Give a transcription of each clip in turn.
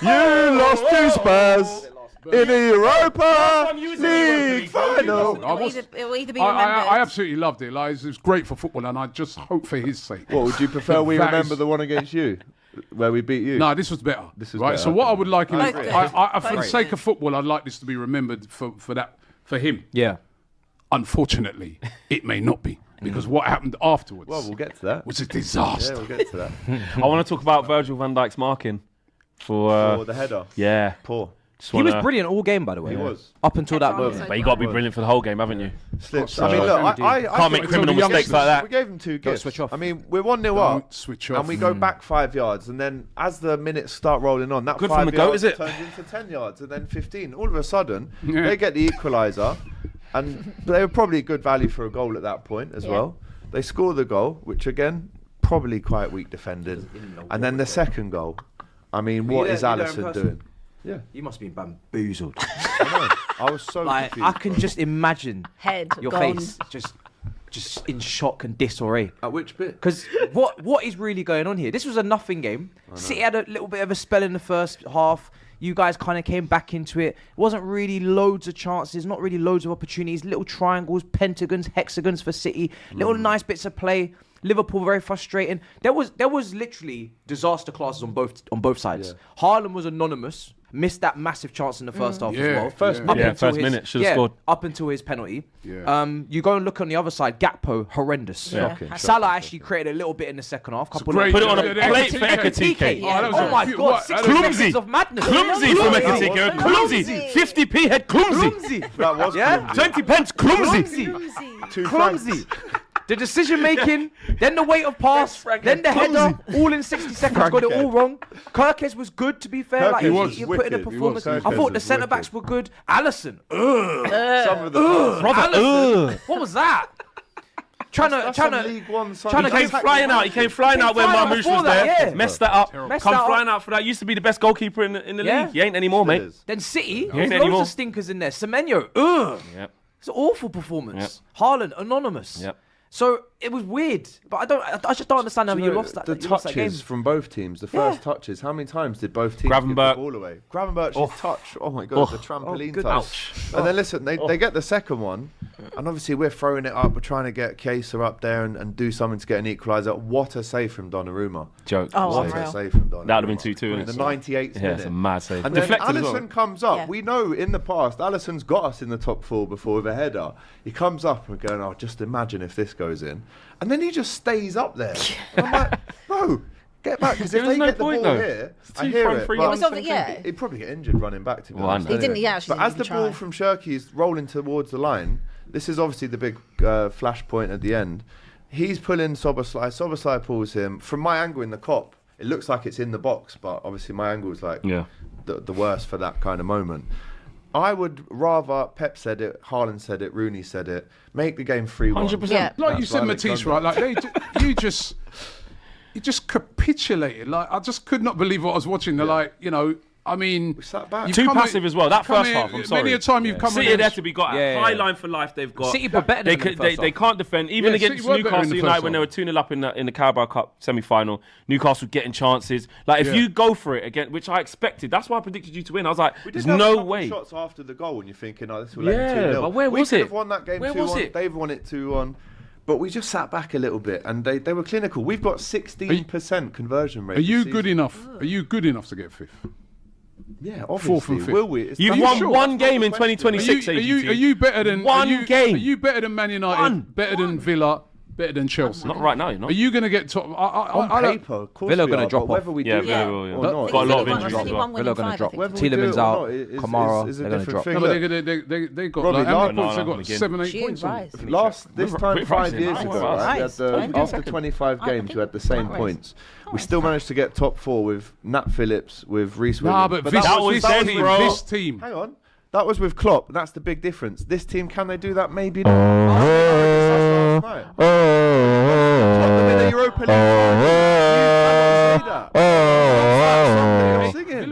You lost to Spurs in the Europa League final. It will either be remembered. I absolutely loved it. Like, it was great for football, and I just hope for his sake. What would you prefer? We remember the one against you, where we beat you. No, this was better. This was right. better. So what I would like, for the Both sake good. of football, I'd like this to be remembered for him. Yeah. Unfortunately, it may not be, because what happened afterwards Well, we'll get to that. was a disaster. Yeah, we'll get to that. I want to talk about Virgil van Dijk's marking for the header. yeah. Poor. He was brilliant all game, by the way. He was. Up until that Everyone was moment. But you got to be brilliant for the whole game, haven't you? Slips. I mean, look, I Can't make think criminal the mistakes like we that. gave him 2 gifts. switch off. I mean, we're 1-0 Don't up. switch off. And we go back 5 yards, and then as the minutes start rolling on, that Good 5 from the goat, yards is it? turns into 10 yards, and then 15. All of a sudden, Yeah. they get the equaliser, and they were probably good value for a goal at that point as well. They score the goal, which again, probably quite weak defended, and then the second goal. I mean, what is Alisson doing? Yeah, You must be bamboozled. I know. I was so Like, confused. I can just imagine Head your gone. face just in shock and disarray. At which bit? Because what is really going on here? This was a nothing game. City had a little bit of a spell in the first half. You guys kind of came back into it. It wasn't really loads of chances, not really loads of opportunities. Little triangles, pentagons, hexagons for City. Little nice bits of play. Liverpool very frustrating. There was literally disaster classes on both sides. Yeah. Haaland was anonymous. Missed that massive chance in the first half as Yeah, well. First Up Yeah, until first minute, should've scored. Up until his penalty. Yeah. You go and look on the other side. Gakpo, horrendous. Yeah. Shocking. Salah actually created a little bit in the second half. Couple great- of Put it on a Yeah, plate for Ekitike. Ekitike. Yeah. that was Oh a my few- God, what- 6 Clumsy. seconds of madness. Clumsy from Clumsy. Ekitike. Clumsy. 50p head clumsy. Clumsy. That was Yeah? clumsy. 20 pence clumsy. Clumsy. 2 Clumsy. francs. The decision making, then the weight of pass, then the header, all in 60 seconds. Got it all wrong. Kirkes was good, to be fair. Kirkes Like, was he put in a wicked. performance. He was. I thought Kirkes the was centre backs were good. Alisson, Some of the Alisson, what was that? Trying to League One. He came flying out. He came flying out when flying out Marmoush before was that, there. yeah. Messed that up. Messed Come that up. flying out for that. Used to be the best goalkeeper in the Yeah. league. He ain't anymore, mate. Then City, ain't there's anymore. loads of stinkers in there. Semenyo, Yep. It's an awful performance. Haaland, anonymous. Yep. So it was weird, but I just don't understand how you lost that. The you lost that game. touches from both teams, the first touches. How many times did both teams give the Gravenberch. ball away? Gravenberch's touch. Oh my God, the trampoline touch. Ouch. And then listen, they get the second one, and obviously we're throwing it up. We're trying to get Chiesa up there and do something to get an equaliser. What a save from Donnarumma! Joke. Oh, What a unreal. save from Donnarumma. That would have been 2-2, In innit? the 98th Yeah, minute. it's a mad save. And then Deflected as well. Alisson comes up. Yeah. We know in the past, Alisson's got us in the top 4 before with a header. He comes up and we're going, oh, just imagine if this goes in. And then he just stays up there. And I'm like, no, get back. Because if There was they no get the point, ball though. here, It's I two hear front it. three but It was obvi- yeah. he'd probably get injured running back, to be Well, I honest. know. He didn't. He actually But as the didn't ball try. from Shirky's rolling towards the line, this is obviously the big flashpoint at the end. He's pulling Soboslai. Soboslai pulls him. From my angle in the cop, it looks like it's in the box, but obviously my angle is like the worst for that kind of moment. I would rather, Pep said it, Haaland said it, Rooney said it, make the game 3-1. 100%. Yeah. Like you That's said, why Matisse, they've done right? Like you just capitulated. Like I just could not believe what I was watching. They're like, I mean, We sat back. you've Too come passive as well. That come first half, I'm sorry. Many a time you've come City are there against- to be got at. Yeah, High yeah. line for life they've got. City were better than them in the first they half. can't defend. Even Yeah, against City were better in Newcastle the United first when they half. were 2-0 up in the Carabao Cup semi-final, Newcastle getting chances. Like, if Yeah. you go for it again, which I expected, that's why I predicted you to win. I was like, We there's did have a no couple way. shots after the goal and you're thinking, oh, this will Yeah, end 2-0. but where was We could it? have won that game Where 2-1. was it? They've won it 2-1. But we just sat back a little bit and they were clinical. We've got 16% conversion rate. Are you this good season. enough? Are you good enough to get fifth? Yeah, Fourth and obviously. fifth. Will we? It's You've the- won Sure, one that's not game the in question. 2026, Are AGT. you better than One are you, game. Are you better than Man United? One. Better than Villa? Better than Chelsea? Not right now, you're not. Are you going to get top? On I don't- paper, of course Villa we gonna are, drop but off. whether we Yeah, do Villa that will, yeah. or Got not, a lot of Only injuries one as well. winning Villa gonna five, drop. I think. whether we Tielemans do it or out, not is Kamara, a they're gonna different drop. thing. No, Look, but they got Robbie, like, how many no, points? They no, got again. 7, 8 Gee, points. Rice. this time Quick 5 pricing. years Nice. ago, Nice. right, we had Nice. after Second. 25 I games, think we had the same Rice. points. We still managed to get top 4 with Nat Phillips, with Reece Nah, Williams. but that that was this then, team, bro. this team. Hang on. That was with Klopp, and that's the big difference. This team, can they do that? Maybe not. Last night. Klopp to win the Europa League. You cannot say that. Stop singing.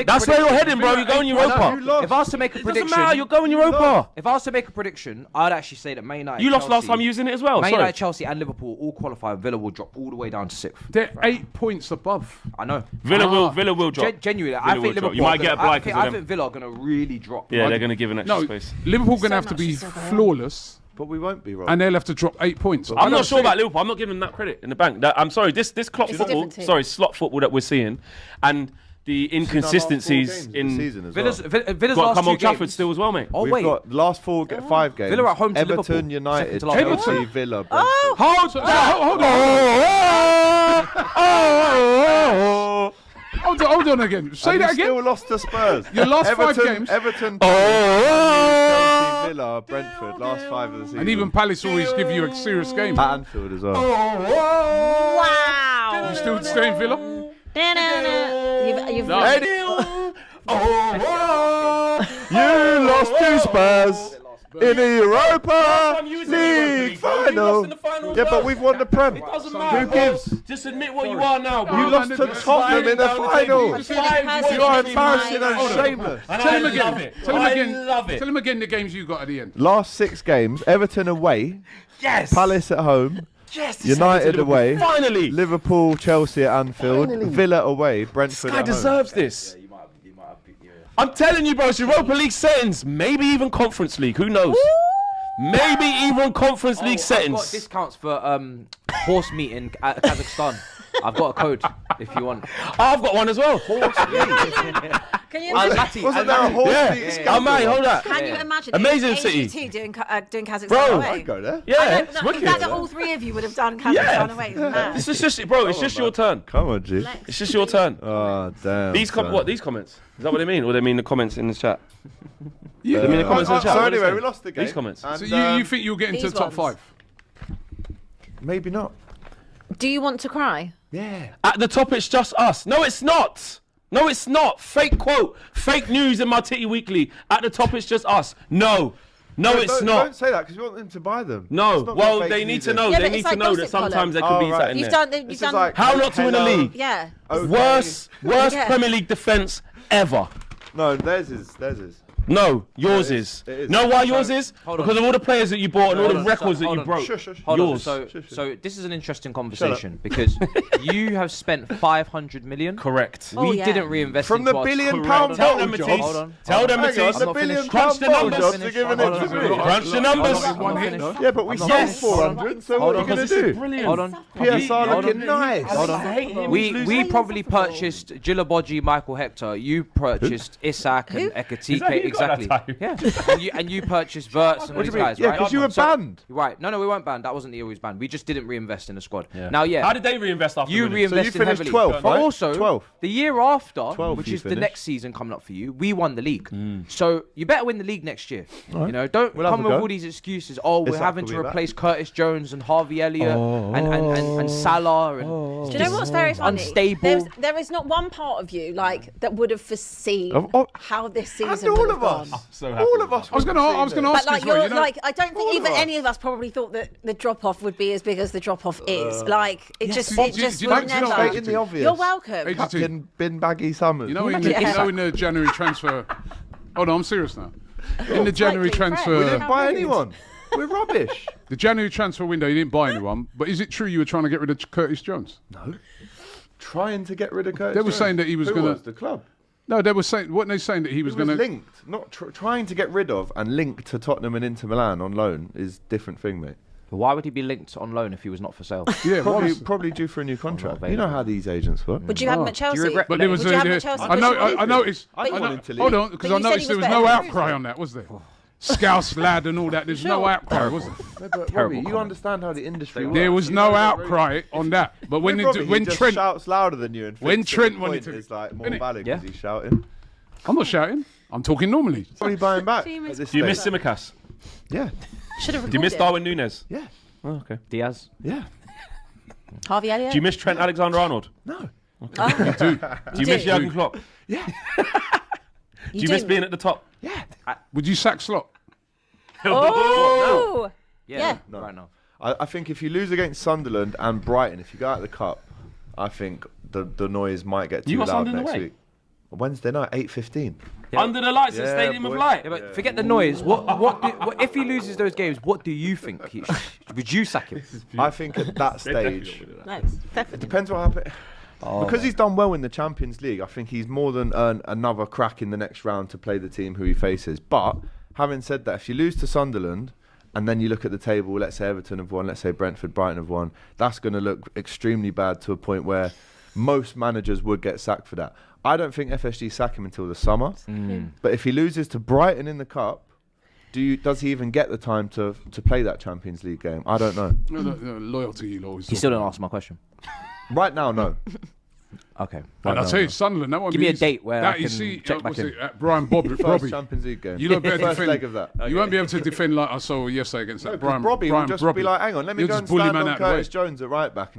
That's where you're heading, bro. You're going your Europa. You lost. If I was to make a It prediction, doesn't matter. You're going Europa. if I was to make a prediction, I'd actually say that Man United. You lost Chelsea, last time using it as well. Man Sorry. United, Chelsea, and Liverpool all qualify. Villa will drop all the way down to 6th. They're 8 points above. I know. Villa will drop. Genuinely, Villa I will think drop. Liverpool. You might get a blight I because of them. think Villa are going to really drop. Yeah, they're going to give an extra No, space. Liverpool going to So have to much be is so bad. flawless, But we won't be, Rob. and they'll have to drop 8 points. I'm not sure about Liverpool. I'm not giving them that credit in the bank. I'm sorry. This clock It's a football, different team. sorry, slot football that we're seeing, and the inconsistencies in season as Villa's got to last come 2 on Trafford games. still as well, mate. Oh We've wait, got the last 5 games. Villa at home to Everton, Liverpool. United, Second to last. Chelsea, Everton? Villa, Brentford. Hold on. Hold on again. Say And that you again. still lost to Spurs. Your last 5 games. Everton, Chelsea, Villa, Brentford. Last 5 of the season. And even Palace always give you a serious game. at Anfield as well. Wow. You still staying Villa? You've No. You lost to Spurs in the Europa League final. Yeah, but we've won the Prem. Doesn't matter. Who gives? Just admit what you are now, bro. You lost to Tottenham in the final. I feel like personally You are it's embarrassing my- and shameless. And Tell him I again. love it. Tell him I again. love it. Tell him again the games you got at the end. Last 6 games: Everton away, Yes. Palace at home, Yes. United away, Finally. Liverpool, Chelsea at Anfield, Villa away, Brentford This guy at home. deserves this. I'm telling you, bro, it's Europa League settings. Maybe even Conference League. Who knows? Maybe even Conference League I've got settings. discounts for horse meat in Kazakhstan. I've got a code if you want. I've got one as well. Can you Almaty, Wasn't there a Almaty. horse Yeah. meat Oh, scandal? mate, hold that. Can you Yeah. imagine Amazing AGT city. doing Kazakhstan Bro, away? I'd go there. Yeah, I it's don't know, wicked. the fact that all 3 of you would have done Kazakhstan Yeah. away is mad. This is just, bro, it's just your turn. Come on, G. It's just your turn. Oh, damn. These son. these comments? Is that what they mean? Or they mean the comments in the chat? Yeah. They mean the comments in the chat? So What do they anyway, say? we lost the game. These comments. And, So you think you'll get into These the top ones. 5? maybe not. Do you want to cry? Yeah. At the top, it's just us. No, it's not. No, it's not. Fake quote. Fake news in my Titty Weekly. At the top, it's just us. No. No, it's Don't not. say that because you want them to buy them. No. It's not Well, got fake they need news to in. know. Yeah, They but need it's to like know that gossip sometimes column. there could be Oh, right. something You've there. done. This You've is done. like How not to win a hello. league. Yeah. Okay. Worst Yeah. Premier League defense ever. No, theirs is. No, yours No, is. it is. Know why yours is? Hold on. Because of all the players that you bought and all Hold the on. records that Hold you on. broke. Shush, shush. Hold Yours. on. Sure, sure. So this is an interesting conversation because you have spent 500 million. Correct. Oh, We yeah. didn't reinvest From into the our £1 billion Hold on. Tell bottle them, jobs. Matisse. Hold on. Tell them, Hang on, Matisse. the not £1 billion finished. Crunch the bottle numbers. jobs are giving Hold it on. to me. Crunch the numbers. One hit, no? Yeah, but we I'm sold not finished. 400, so Hold what are on, you going to do? Brilliant. Hold on. PSR Hold looking on. nice. Hold I on. hate him. We probably purchased Jillaboji, Michael Hector. You purchased Isak and Ekatike. Is that who you got Exactly. that time? Yeah. And you purchased Verts and all What do these you mean? guys, Yeah, right? because you were So- banned. Right. No, we weren't banned. That wasn't the year we was banned. We just didn't reinvest in the squad. Now, yeah. How did they reinvest after You winning? reinvested So you finished heavily. 12th, But right? also, 12th. the year after, 12th which you is the finished. next season coming up for you, we won the league. So you better win the league next year. You know, don't We'll have come a with go. all these excuses. Oh, we're Isak having will to be back. replace Curtis Jones and Harvey Elliott and Salah and Do you know what's very funny? unstable. There is not one part of you like that would have foreseen Oh, how this and season all would of have us. gone. So happy. All of us. I was going to ask But you, like sorry, you're you know, like, I don't all think of even us. any of us probably thought that the drop off would be as big as the drop off is. Like it just, Do you- it just do you would know- do you know never. what Stating the obvious. You're welcome. AGT. Captain Bin Baggy Summers. You know, in Yeah. the January transfer. Oh no, I'm serious now. In the January Likely friend. transfer, we didn't buy rude. anyone. We're rubbish. the January transfer window, you didn't buy anyone. But is it true you were trying to get rid of Curtis Jones? No. Trying to get rid of Curtis. They were Jones. saying that he was Who gonna- was the club. No, they were saying. Weren't they saying that he was He was going to? linked, not trying to get rid of and linked to Tottenham and Inter Milan on loan is different thing, mate. Why would he be linked on loan if he was not for sale? Yeah, Probably, what? probably due for a new contract. available. You know how these agents work. Would you have him at Chelsea? regret- But there was Would you have him a. at Chelsea? I noticed. I I want know- him to leave. Hold on, because But I you said noticed he there was was no better than outcry Bruno. on that, was there? Scouse lad and all that. There's no outcry, was there? No, but Terrible Robbie, you comment. understand how the industry works. There was You no know that outcry on that. But when With Robbie, when he just Trent, shouts louder than you, and when thinks that Trent the wanted point to- is like more Innit? valid Yeah. because he's shouting. I'm not shouting. I'm talking normally. Probably buying back. At this Do you miss stage. Simicast? Yeah, Should have Do you miss recorded. Darwin Núñez? yeah, Oh, okay. Diaz. yeah. Harvey Elliott. Do you miss Trent Alexander-Arnold? No. Do you miss Jurgen Klopp? Yeah, Do you miss being at the top? yeah. Would you sack Slot? Oh. Yeah. No. Right now. I think if you lose against Sunderland and Brighton, if you go out of the cup, I think the noise might get You too got loud Sunderland next away? week. Wednesday night, 8:15. Under the lights at Yeah, Stadium of boy. Light. Yeah, but forget the noise. What if he loses those games? What do you think? Would you sack him? I think at that stage, No, it depends what happens. Because he's done well in the Champions League, I think he's more than earned another crack in the next round to play the team who he faces. But having said that, if you lose to Sunderland and then you look at the table, let's say Everton have won, let's say Brentford, Brighton have won, that's going to look extremely bad to a point where most managers would get sacked for that. I don't think FSG sack him until the summer. But if he loses to Brighton in the Cup, does he even get the time to play that Champions League game? I don't know. No, loyalty, you always. You still don't answer my question. Right now, no. Okay. And I'll tell you, Sunderland, that one. Give me a date where I you can see, check back what's in. it, Brian Bobby. First Champions League game. You don't better First defend. leg of that. You won't be able to defend like I saw yesterday against that. Robbie will just be like, hang on, let me He'll go just and bully stand man on out the way. Curtis Jones at right back and